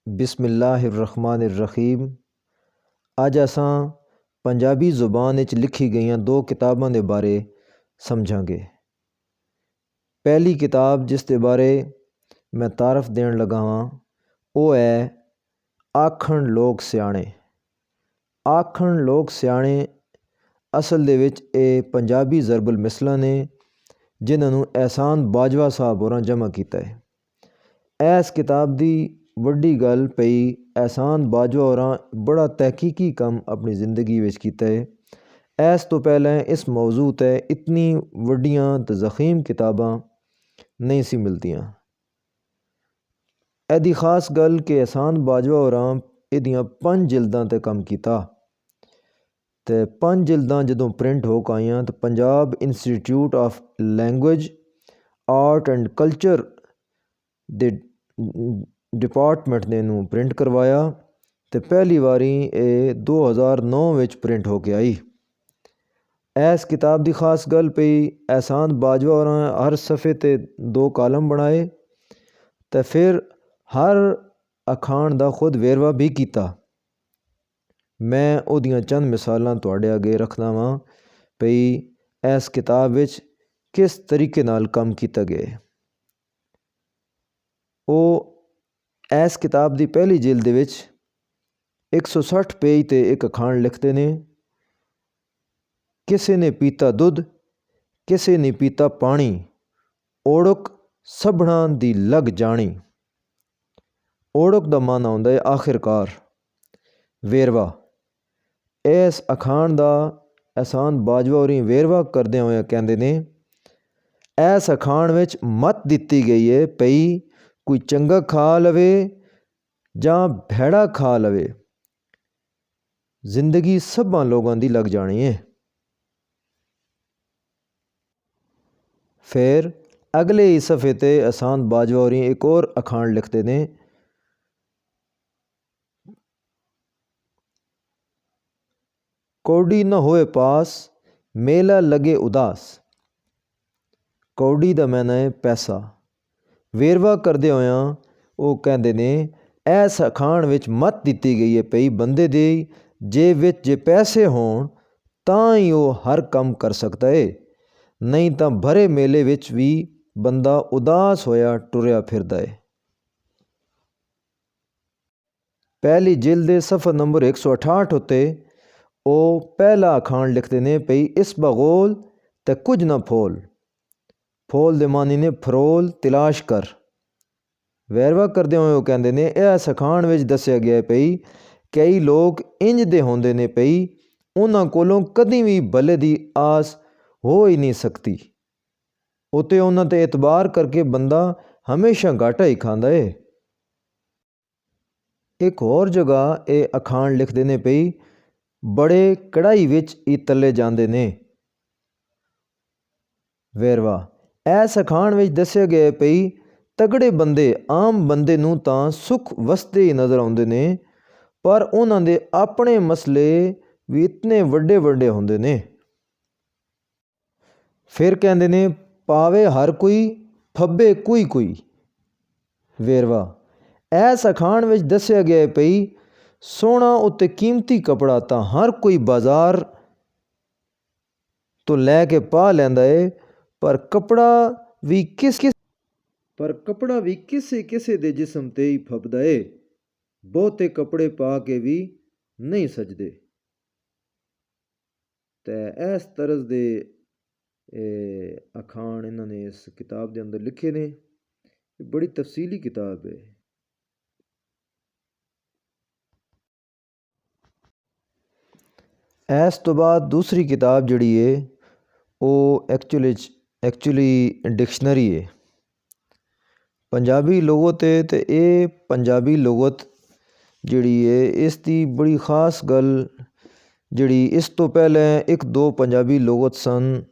बिस्मिल्लाहिर्रहमानिर्रहीम। अज असां पंजाबी ज़ुबान विच लिखी गई दो किताबों के बारे समझांगे। पहली किताब जिस दे बारे मैं तारफ देन लगा हाँ वो है आखण लोग सियाणे। आखण लोग सियाणे असल दे विच ये पंजाबी ज़रबुल मिसला ने जिन्होंने एहसान बाजवा साहब होरां जमा किया है। इस किताब की वड्डी गल पई एहसान बाजवा होरां बड़ा तहकीकी काम अपनी ज़िंदगी विच कीता है। इस तो पहले इस मौजू ते इतनी वड्डियां ते ज़ख़ीम किताबां नहीं सी मिलदियां। एदी खास गल कि एहसान बाजवा होरां एदियां 5 जिल्दां ते काम कीता ते 5 जिल्दां जदों प्रिंट हो के आईयां तो Punjab institute of language art and culture they department ने इनू प्रिंट करवाया तो पहली बारी ये 2009 विच प्रिंट हो के आई। इस किताब की खास गल पई एहसान बाजवा होरां हर सफ़े ते 2 कालम बनाए तो फिर हर अखाण दा खुद वेरवा भी किया। मैं उहदियां चंद मिसालां तुहाडे अगे रखना वां पई इस किताब विच किस तरीके नाल काम किया गया। वो इस किताब की पहली जिल्द विच 160 पेज ते एक अखाण लिखते ने। किसी ने पीता दुध किसी ने पीता पानी ओड़क सबना दी लग जानी। ओड़क दा माना होंदा है आखिरकार। वेरवा इस अखाण दा एहसान बाजवा होरी वेरवा करदे हुए कहंदे ने इस अखाण विच मत दिती गई है पई कोई चंगा खा लवे जां भैड़ा खा लवे, जिंदगी सब्बां लोगों दी लग जानी है। फिर अगले ही सफ़े ते एहसान बाजवा होरी एक और अखाण लिखते ने। कौड़ी न होए पास मेला लगे उदास। कौड़ी दा मैना है पैसा। वेरवा करदे होया वो कहंदे ने इस अखाण विच मत दिती गई है पई बंदे दी जेब विच जे पैसे होण तां ही वो हर काम कर सकता है, नहीं तां भरे मेले विच भी बंदा उदास होया टुरया फिरदा है। पहली जिल्द सफ़ा नंबर 168 उत्ते वो पहला अखाण लिखते ने पई इस बगोल ते कुछ ना फोल। फोल दे मानी ने फरोल तलाश कर। वेरवा करदे हुए वो कहंदे ने इस अखाण विच दस्सिया गया पई कई लोग इंज दे होंदे ने पई उन्हां कोलों कदी भी भले दी आस हो ही नहीं सकती। उत्ते उन्हां ते एतबार करके बंदा हमेशा घाटा ही खांदा है। एक होर जगह ये अखाण लिखदे ने पई बड़े कढ़ाई विच ही तले जांदे ने। वेरवा इस अखाण विच दस्सिया गया पई तगड़े बंदे आम बंदे नूं तां सुख वसदे ही नज़र आउंदे ने पर उन्हां दे अपने मसले भी इतने वड्डे वड्डे होंदे ने। फिर कहंदे ने पावे हर कोई फब्बे कोई कोई। वेरवा इस अखाण विच दस्सिया गया पई सोना उत्ते कीमती कपड़ा तां हर कोई बाजार तो लैके पा लैंदा है पर कपड़ा भी किसे किसे दे जिस्म ते ही फबदा है। बहुते कपड़े पा के भी नहीं सजदे। ते इस तरह दे अखाण इन्होंने इस किताब के अंदर लिखे ने। बड़ी तफसीली किताब है। इस तो बाद दूसरी किताब जिहड़ी है वो एक्चुअली डिक्शनरी है पंजाबी लुगत है। तो ये पंजाबी लुगत जिहड़ी है इसकी बड़ी खास गल जिहड़ी इस तो पहले 1-2 पंजाबी लुगत सन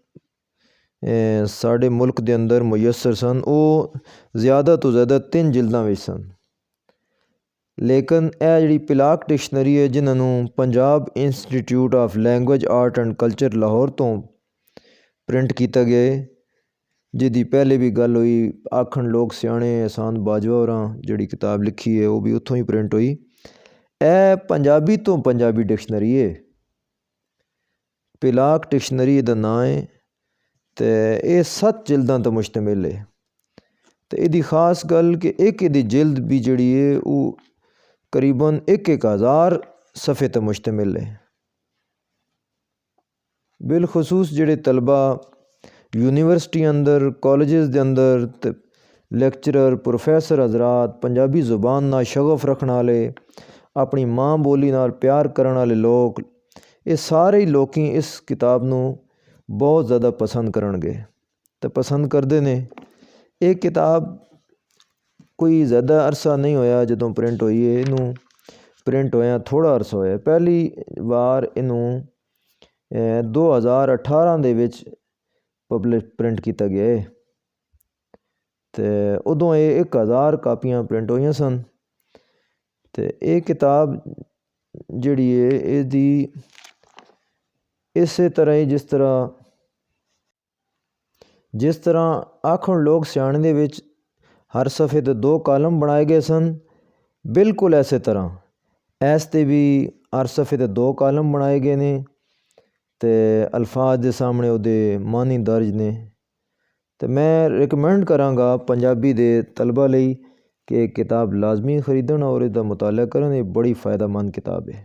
साढ़े मुल्क के अंदर मुयसर सन। वो ज़्यादा तो ज़्यादा 3 जिल्दां विच सन। लेकिन यह जिहड़ी पिलाक डिक्शनरी है जिन्होंने Punjab institute of language art and culture Lahore तो प्रिंट किया गया है जिहदी पहले भी गल हुई, आखण लोग सियाणे एहसान बाजवा होरां जिहड़ी किताब लिखी है वो भी उत्थों ही प्रिंट हुई। ए पंजाबी तो पंजाबी डिक्शनरी है, पिलाक डिक्शनरी दा नां है। तो ये 7 जिल्दां तो मुश्तमिल है। तो इहदी खास गल कि एक इहदी जिल्द भी जिहड़ी है वो करीबन 1000 सफ़े तो मुश्तमिल है। बिलखसूस जिहड़े तलबा यूनिवर्सिटी अंदर कॉलेज़ दे अंदर ते लैक्चरर प्रोफैसर हजरात पंजाबी जुबान नाल शगफ रखने वाले, अपनी माँ बोली नाल प्यार करने वाले लोग, ये सारे ही लोग इस किताब नूं बहुत ज़्यादा पसंद करनगे तो पसंद करते ने। ये किताब कोई ज़्यादा अरसा नहीं होया जदों प्रिंट हुई है, इनू प्रिंट होया थोड़ा अरसा होया। पहली बार इनू 2018 दे विच पब्लिश प्रिंट किया गया है। तो उदों ये 1000 कापियां प्रिंट हुई सन। तो ये किताब जिहड़ी है इसदी इस तरह ही जिस तरह आखण लोग सियाणे दे विच हर सफ़े ते 2 कालम बनाए गए सन, बिल्कुल इस तरह ऐस ते भी हर सफ़े ते 2 कालम बनाए गए ने ते अल्फाज दे सामने उहदे मानी दर्ज ने। तो मैं रिकमेंड करांगा पंजाबी दे तलबा लई कि किताब लाजमी खरीदन और इसदा मुताला करन। ये बड़ी फ़ायदेमंद किताब है।